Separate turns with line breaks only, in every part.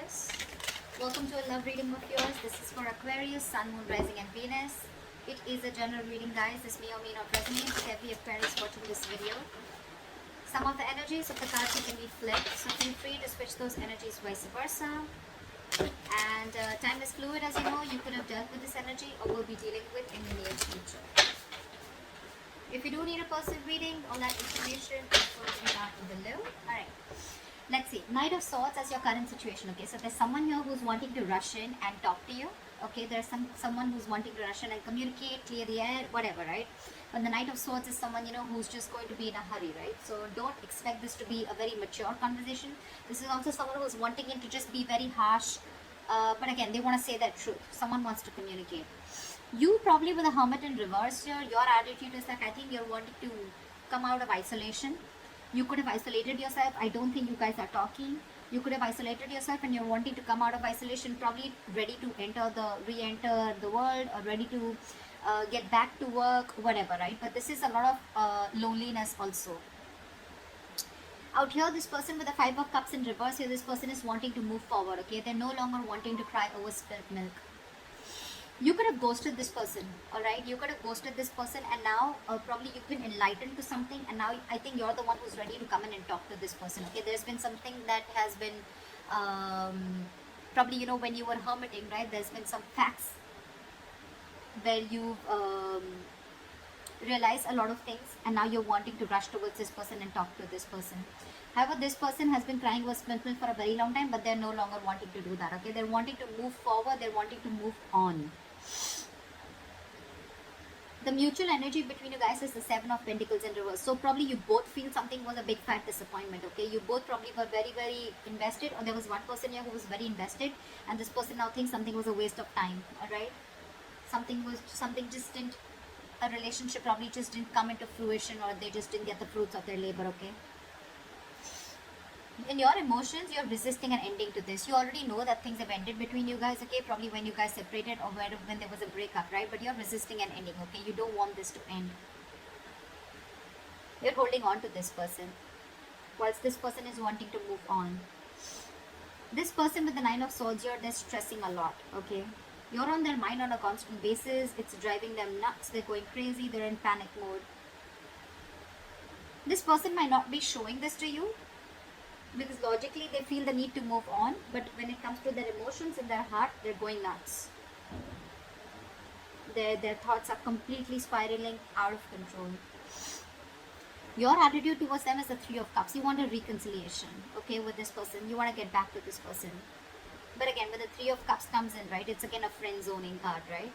Aquarius. Welcome to a love reading of yours. This is for Aquarius, Sun, Moon, Rising and Venus. It is a general reading, guys. This may or may not resonate with every Aquarius watching this video. Some of the energies of the cards can be flipped, so feel free to switch those energies vice versa. And time is fluid, as you know. You could have dealt with this energy or will be dealing with in the near future. If you do need a personal reading, all that information is going down below. Alright. Let's see. Knight of Swords as your current situation. Okay, so there's someone here who's wanting to rush in and talk to you. Okay, there's someone who's wanting to rush in and communicate, clear the air, whatever, right? But the Knight of Swords is someone, who's just going to be in a hurry, right? So don't expect this to be a very mature conversation. This is also someone who's wanting it to just be very harsh. But again, they want to say their truth. Someone wants to communicate. You probably with the Hermit in reverse here, your attitude is like, I think you're wanting to come out of isolation. You could have isolated yourself. I don't think you guys are talking. You could have isolated yourself and you're wanting to come out of isolation, probably ready to re-enter the world, or ready to get back to work, whatever, right? But this is a lot of loneliness also. Out here, this person with the Five of Cups in reverse here, this person is wanting to move forward, okay? They're no longer wanting to cry over spilt milk. You could have ghosted this person, alright? You could have ghosted this person, and now probably you've been enlightened to something, and now I think you're the one who's ready to come in and talk to this person, okay? There's been something that has been, probably, when you were hermiting, right? There's been some facts where you've realized a lot of things, and now you're wanting to rush towards this person and talk to this person. However, this person has been crying over spilt milk for a very long time, but they're no longer wanting to do that, okay? They're wanting to move forward, they're wanting to move on. The mutual energy between you guys is the Seven of Pentacles in reverse. So probably you both feel something was a big fat disappointment, okay? You both probably were very, very invested, or there was one person here who was very invested, and this person now thinks something was a waste of time, alright? A relationship probably just didn't come into fruition, or they just didn't get the fruits of their labor, okay? In your emotions, you're resisting an ending to this. You already know that things have ended between you guys, okay? Probably when you guys separated, or when there was a breakup, right? But you're resisting an ending, okay? You don't want this to end. You're holding on to this person, whilst this person is wanting to move on. This person with the Nine of Swords here, they're stressing a lot, okay? You're on their mind on a constant basis. It's driving them nuts. They're going crazy. They're in panic mode. This person might not be showing this to you, because logically they feel the need to move on, but when it comes to their emotions in their heart, they're going nuts. Their thoughts are completely spiraling out of control. Your attitude towards them is the Three of Cups. You want a reconciliation, okay, with this person. You want to get back to this person. But again, when the Three of Cups comes in, right, it's again a friend zoning card, right?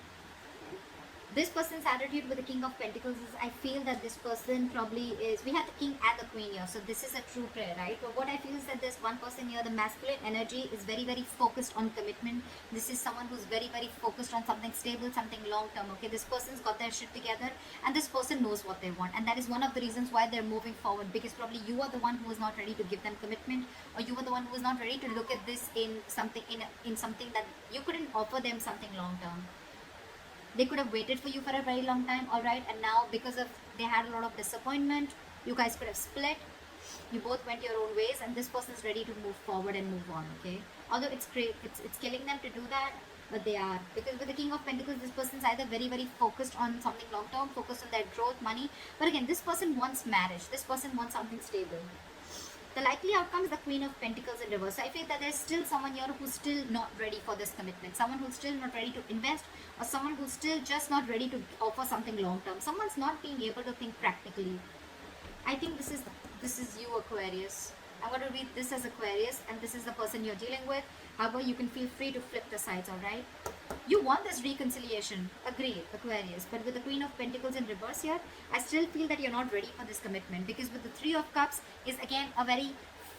This person's attitude with the King of Pentacles is, I feel that this person probably is, we have the King and the Queen here, so this is a true prayer, right? But what I feel is that this one person here, the masculine energy is very, very focused on commitment. This is someone who's very, very focused on something stable, something long-term, okay? This person's got their shit together, and this person knows what they want, and that is one of the reasons why they're moving forward, because probably you are the one who is not ready to give them commitment, or you are the one who is not ready to look at this in something, in something that you couldn't offer them something long-term. They could have waited for you for a very long time, alright, and now because of they had a lot of disappointment, you guys could have split. You both went your own ways, and this person is ready to move forward and move on, okay? Although it's killing them to do that, but they are, because with the King of Pentacles, this person is either very, very focused on something long term, focused on their growth, money, but again, this person wants marriage. This person wants something stable. The likely outcome is the Queen of Pentacles in reverse. So I feel that there's still someone here who's still not ready for this commitment. Someone who's still not ready to invest, or someone who's still just not ready to offer something long term. Someone's not being able to think practically. I think this is you, Aquarius. I'm going to read this as Aquarius, and this is the person you're dealing with. However, you can feel free to flip the sides, alright? You want this reconciliation, agree, Aquarius, but with the Queen of Pentacles in reverse here, I still feel that you're not ready for this commitment, because with the Three of Cups is again a very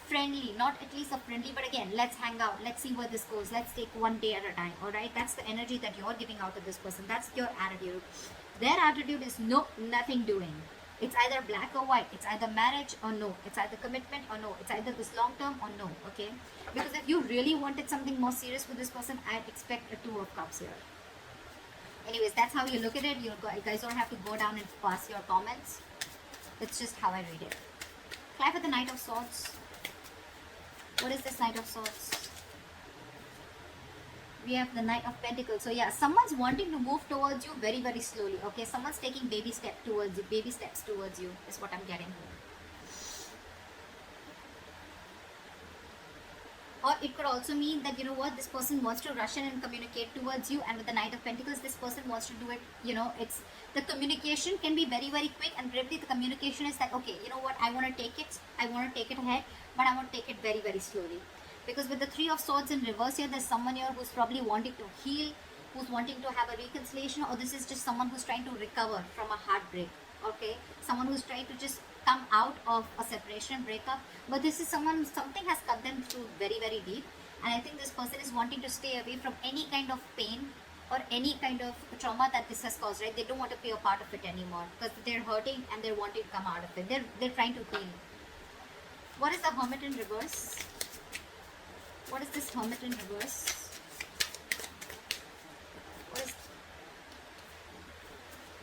friendly, not at least a friendly, but again, let's hang out, let's see where this goes, let's take one day at a time, alright? That's the energy that you're giving out to this person. That's your attitude. Their attitude is nothing doing. It's either black or white. It's either marriage or no. It's either commitment or no. It's either this long term or no, okay? Because if you really wanted something more serious with this person, I'd expect a Two of Cups here. Anyways, that's how you look at it. You guys don't have to go down and pass your comments. It's just how I read it. Clap at the Knight of Swords. What is this Knight of Swords? We have the Knight of Pentacles. So yeah, someone's wanting to move towards you very, very slowly. Okay, someone's taking baby steps towards you is what I'm getting. Or it could also mean that, you know what, this person wants to rush in and communicate towards you, and with the Knight of Pentacles, this person wants to do it, you know, it's the communication can be very, very quick, and probably the communication is that, okay, you know what, I want to take it ahead, but I want to take it very, very slowly. Because with the Three of Swords in reverse here, there's someone here who's probably wanting to heal, who's wanting to have a reconciliation, or this is just someone who's trying to recover from a heartbreak. Okay, someone who's trying to just come out of a separation, breakup. But this is something has cut them through very, very deep, and I think this person is wanting to stay away from any kind of pain or any kind of trauma that this has caused, right? They don't want to be a part of it anymore because they're hurting and they're wanting to come out of it. They're trying to heal. What is the Hermit in reverse? What is this Hermit in reverse? What is...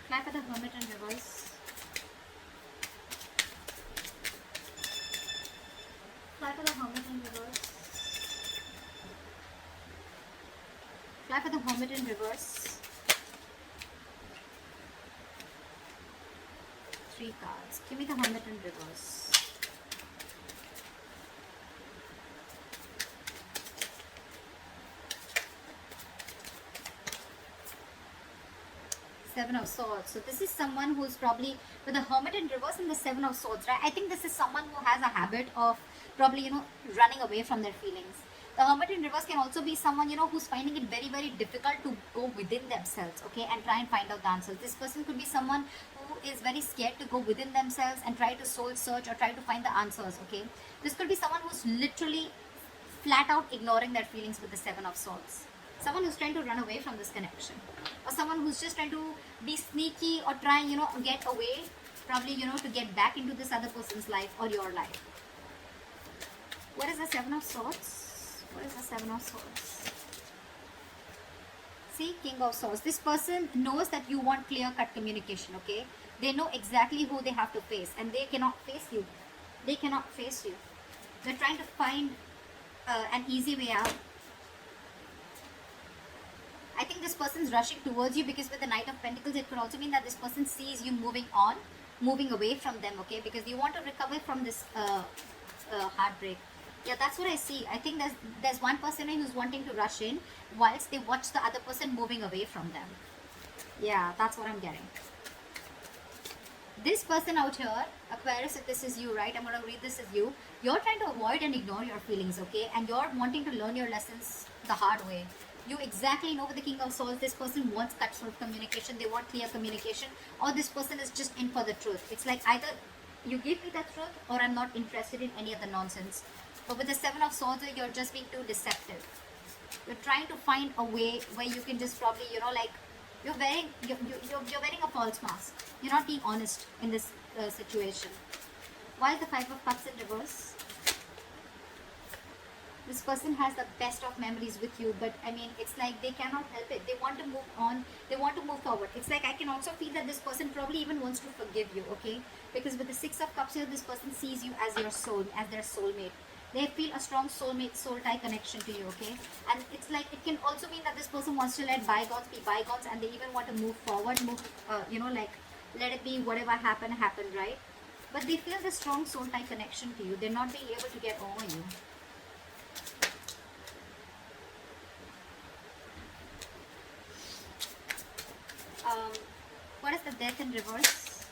Clap for the Hermit in reverse. Clap for the Hermit in reverse. Clap for the Hermit in reverse. 3 cards. Give me the Hermit in reverse. Seven of Swords. So this is someone who's probably with the Hermit in reverse and the Seven of Swords, right? I think this is someone who has a habit of probably, you know, running away from their feelings. The Hermit in reverse can also be someone, you know, who's finding it very, very difficult to go within themselves, okay, and try and find out the answers. This person could be someone who is very scared to go within themselves and try to soul search or try to find the answers, okay. This could be someone who's literally flat out ignoring their feelings with the Seven of Swords. Someone who's trying to run away from this connection, or someone who's just trying to be sneaky or try, you know, get away, probably, you know, to get back into this other person's life or your life. What is the Seven of Swords? What is the Seven of Swords? See, King of Swords. This person knows that you want clear-cut communication, okay? They know exactly who they have to face, and they cannot face you. They cannot face you. They're trying to find an easy way out. I think this person's rushing towards you because with the Knight of Pentacles, it could also mean that this person sees you moving on, moving away from them, okay? Because you want to recover from this heartbreak. Yeah, that's what I see. I think there's one person who's wanting to rush in whilst they watch the other person moving away from them. Yeah, that's what I'm getting. This person out here, Aquarius, if this is you, right? I'm going to read this as you. You're trying to avoid and ignore your feelings, okay? And you're wanting to learn your lessons the hard way. You exactly know with the King of Swords, this person wants cutthroat communication, they want clear communication, or this person is just in for the truth. It's like either you give me the truth or I'm not interested in any of the nonsense. But with the Seven of Swords, you're just being too deceptive. You're trying to find a way where you can just probably, you know, like, you're wearing a false mask. You're not being honest in this situation. Why is the Five of Cups in reverse? This person has the best of memories with you, but I mean, it's like they cannot help it. They want to move on. They want to move forward. It's like I can also feel that this person probably even wants to forgive you, okay? Because with the Six of Cups here, this person sees you as your soul, as their soulmate. They feel a strong soulmate, soul tie connection to you, okay? And it's like, it can also mean that this person wants to let bygones be bygones, and they even want to move forward, you know, like, let it be whatever happened, right? But they feel the strong soul tie connection to you. They're not being able to get over you. What is the Death in reverse?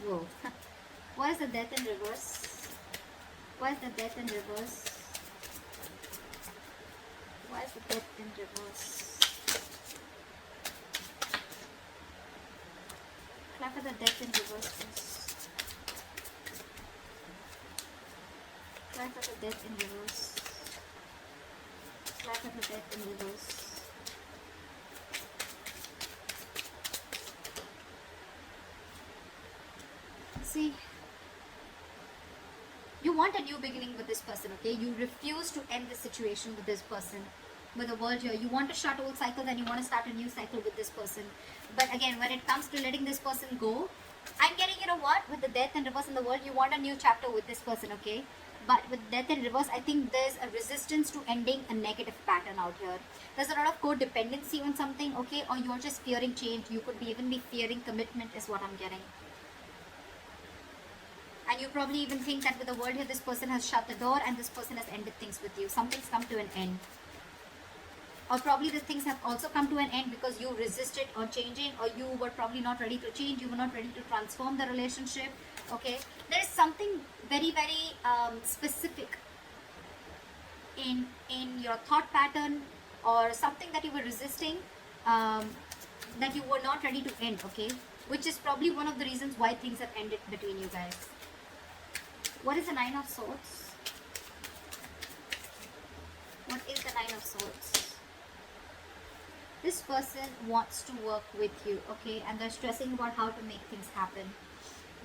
Whoa. What is the Death in reverse? Why is the Death in reverse? Why is the Death in reverse? Clap for the Death in reverse, please. Clap for the Death in reverse. Clap for the Death in reverse. See, you want a new beginning with this person, okay? You refuse to end the situation with this person, with the world here. You want to shut old cycles and you want to start a new cycle with this person. But again, when it comes to letting this person go, I'm getting, you know what, with the Death and reverse in the world, you want a new chapter with this person, okay? But with death in reverse, I think there's a resistance to ending a negative pattern out here. There's a lot of codependency on something, okay, or you're just fearing change. You could even be fearing commitment, is what I'm getting. And you probably even think that with the world here, this person has shut the door and this person has ended things with you. Something's come to an end. Or probably the things have also come to an end because you resisted on changing, or you were probably not ready to change. You were not ready to transform the relationship. Okay, there is something very, very specific in your thought pattern, or something that you were resisting, that you were not ready to end. Okay, which is probably one of the reasons why things have ended between you guys. What is the Nine of Swords? What is the Nine of Swords? This person wants to work with you, okay, and they're stressing about how to make things happen.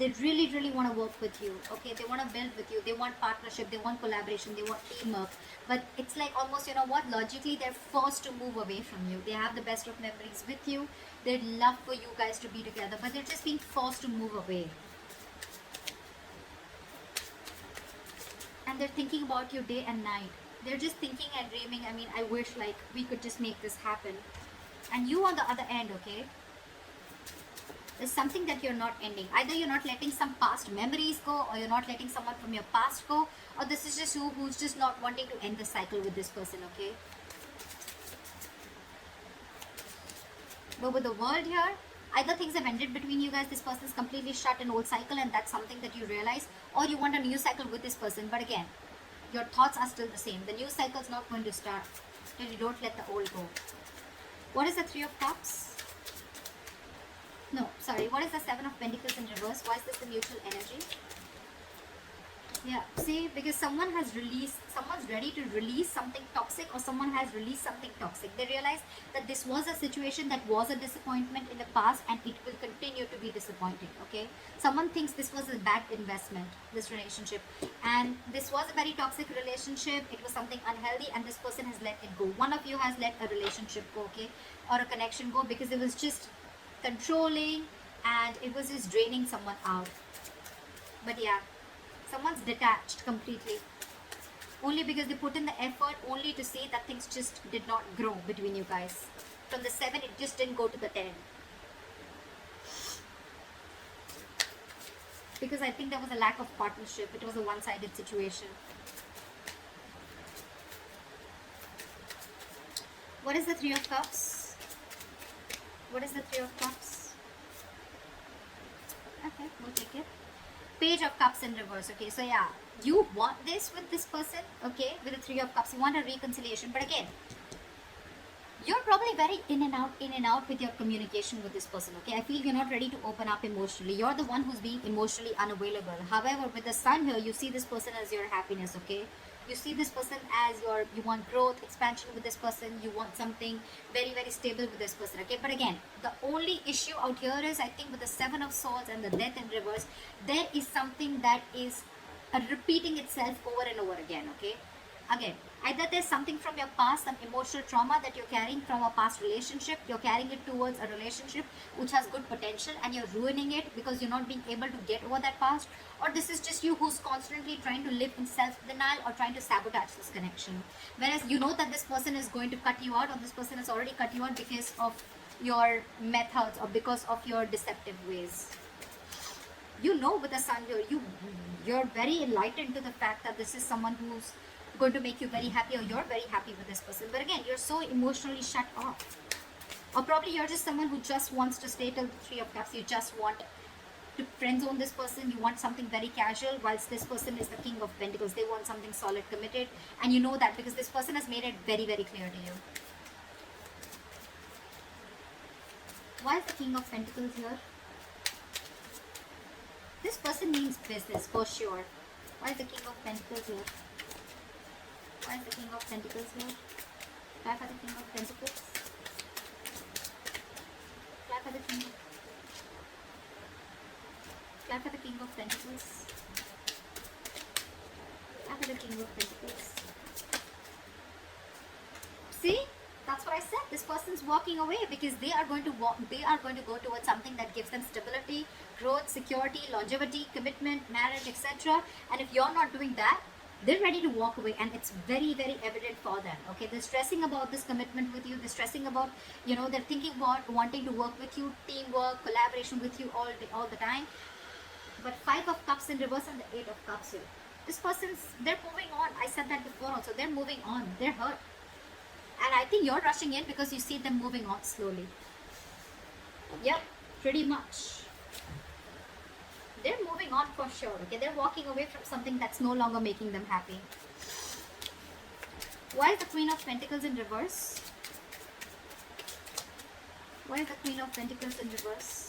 They really, really want to work with you, okay. They want to build with you. They want partnership. They want collaboration. They want teamwork. But it's like almost, you know what, logically they're forced to move away from you. They have the best of memories with you. They'd love for you guys to be together, but they're just being forced to move away. And they're thinking about you day and night. They're just thinking and dreaming. I mean, I wish like we could just make this happen. And you on the other end, okay, there's something that you're not ending. Either you're not letting some past memories go, or you're not letting someone from your past go, or this is just you who's just not wanting to end the cycle with this person, okay. But with the world here, either things have ended between you guys, this person's completely shut an old cycle and that's something that you realize, or you want a new cycle with this person. But again, your thoughts are still the same. The new cycle's not going to start till you don't let the old go. What is the Three of Cups? No, sorry. What is the Seven of Pentacles in reverse? Why is this the mutual energy? Yeah, see, because someone's ready to release something toxic, or someone has released something toxic. They realize that this was a situation that was a disappointment in the past and it will continue to be disappointing, okay? Someone thinks this was a bad investment, this relationship, and this was a very toxic relationship. It was something unhealthy and this person has let it go. One of you has let a relationship go, okay, or a connection go, because it was just controlling and it was just draining someone out. But yeah, someone's detached completely, only because they put in the effort, only to see that things just did not grow between you guys. From the 7, it just didn't go to the 10. Because I think there was a lack of partnership. It was a one-sided situation. What is the Three of Cups? What is the Three of Cups? Okay, we'll take it. Page of Cups in reverse. Okay, so yeah, you want this with this person, okay, with the Three of Cups. You want a reconciliation, but again, you're probably very in and out with your communication with this person, okay. I feel you're not ready to open up emotionally. You're the one who's being emotionally unavailable. However, with the Sun here, you see this person as your happiness, okay. You see this person as you want growth, expansion with this person. You want something very, very stable with this person, okay. But again, the only issue out here is, I think, with the Seven of Swords and the Death in reverse, there is something that is repeating itself over and over again, okay. Again, either there's something from your past, some emotional trauma that you're carrying from a past relationship. You're carrying it towards a relationship which has good potential and you're ruining it because you're not being able to get over that past. Or this is just you who's constantly trying to live in self-denial or trying to sabotage this connection. Whereas you know that this person is going to cut you out, or this person has already cut you out because of your methods or because of your deceptive ways. You know, with the Sun here, you're very enlightened to the fact that this is someone who's going to make you very happy, or you're very happy with this person. But again, you're so emotionally shut off. Or probably you're just someone who just wants to stay till the Three of Cups. You just want to friend zone this person. You want something very casual, whilst this person is the King of Pentacles. They want something solid, committed, and you know that because this person has made it very, very clear to you. Why is the King of Pentacles here? This person means business for sure. Why is the King of Pentacles here? Why is the King of Pentacles here? Why for the King of Pentacles? Why for the King of... Why for the King of Pentacles? Why for the King of Pentacles? See? That's what I said. This person's walking away because they are going to go towards something that gives them stability, growth, security, longevity, commitment, marriage, etc. And if you're not doing that, They're ready to walk away, and it's very, very evident for them. Okay, they're stressing about this commitment with you. They're stressing about, they're thinking about wanting to work with you, teamwork, collaboration with you all the time. But Five of Cups in reverse and the Eight of Cups here. This person's, they're moving on. I said that before also. They're moving on. They're hurt. And I think you're rushing in because you see them moving on slowly. Yep, pretty much. They're moving on for sure. Okay, they're walking away from something that's no longer making them happy. Why is the Queen of Pentacles in reverse? Why is the Queen of Pentacles in reverse?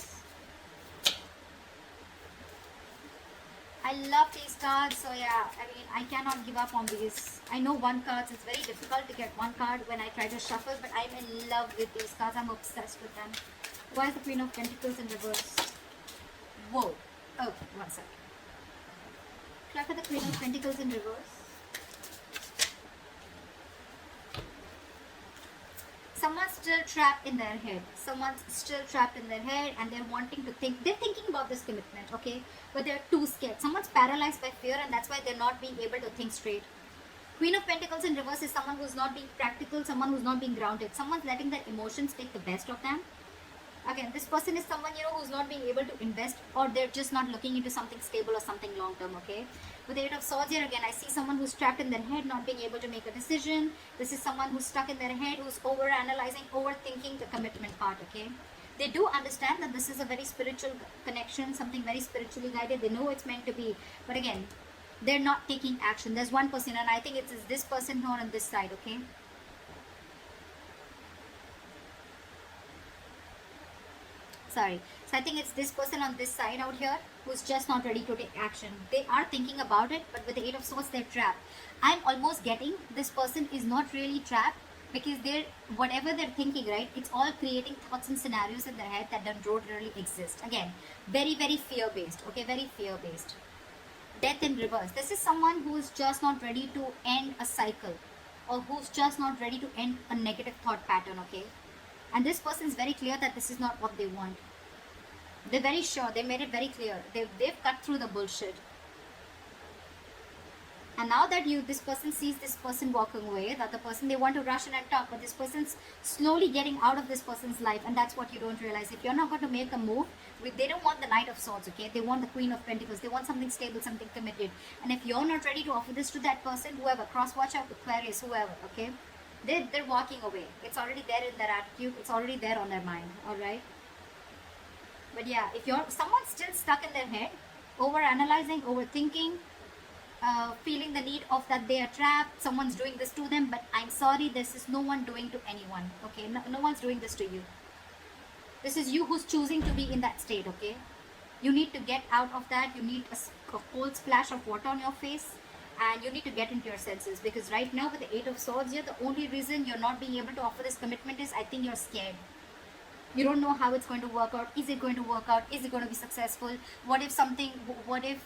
I love these cards, so yeah, I mean, I cannot give up on these. I know one card, it's very difficult to get one card when I try to shuffle, but I'm in love with these cards. I'm obsessed with them. Why is the Queen of Pentacles in reverse? Whoa. Oh, one second. Look at the Queen of Pentacles in reverse. Someone's still trapped in their head. Someone's still trapped in their head, and they're wanting to think. They're thinking about this commitment, okay? But they're too scared. Someone's paralyzed by fear, and that's why they're not being able to think straight. Queen of Pentacles in reverse is someone who's not being practical, someone who's not being grounded. Someone's letting their emotions take the best of them. Again, this person is someone, who's not being able to invest, or they're just not looking into something stable or something long term, okay? With the Eight of Swords here, again, I see someone who's trapped in their head, not being able to make a decision. This is someone who's stuck in their head, who's over-analyzing, overthinking the commitment part, okay? They do understand that this is a very spiritual connection, something very spiritually guided. They know it's meant to be. But again, they're not taking action. There's one person, and I think it's this person here on this side, okay? Sorry. So I think it's this person on this side out here who's just not ready to take action. They are thinking about it, but with the Eight of Swords, they're trapped. I'm almost getting this person is not really trapped because whatever they're thinking, right, it's all creating thoughts and scenarios in their head that don't really exist. Again, very, very fear-based. Okay, very fear-based. Death in reverse. This is someone who's just not ready to end a cycle, or who's just not ready to end a negative thought pattern, okay? And this person is very clear that this is not what they want. They're very sure. They made it very clear. They've cut through the bullshit. And now that this person sees this person walking away, the other person, they want to rush in and talk, but this person's slowly getting out of this person's life, and that's what you don't realize. If you're not going to make a move, they don't want the Knight of Swords, okay? They want the Queen of Pentacles. They want something stable, something committed. And if you're not ready to offer this to that person, whoever, cross watch out, Aquarius, whoever, okay? They're walking away. It's already there in their attitude. It's already there on their mind, alright? But yeah, if someone's still stuck in their head, over-analyzing, overthinking, feeling the need of that they are trapped, someone's doing this to them, but I'm sorry, this is no one doing to anyone, okay? No one's doing this to you. This is you who's choosing to be in that state, okay? You need to get out of that. You need a cold splash of water on your face, and you need to get into your senses, because right now with the Eight of Swords here, the only reason you're not being able to offer this commitment is I think you're scared. You don't know how it's going to work out. Is it going to work out? Is it going to be successful? What if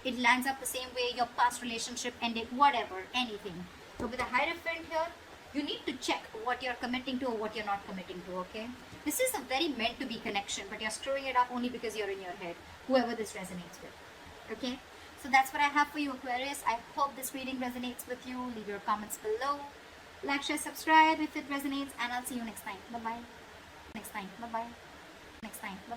it lands up the same way your past relationship ended? Whatever, anything. So with the Hierophant here, you need to check what you're committing to or what you're not committing to, okay? This is a very meant to be connection, but you're screwing it up only because you're in your head, whoever this resonates with, okay? So that's what I have for you, Aquarius. I hope this reading resonates with you. Leave your comments below. Like, share, subscribe if it resonates, and I'll see you next time. Bye-bye. Next time. Bye-bye. Next time. Bye-bye.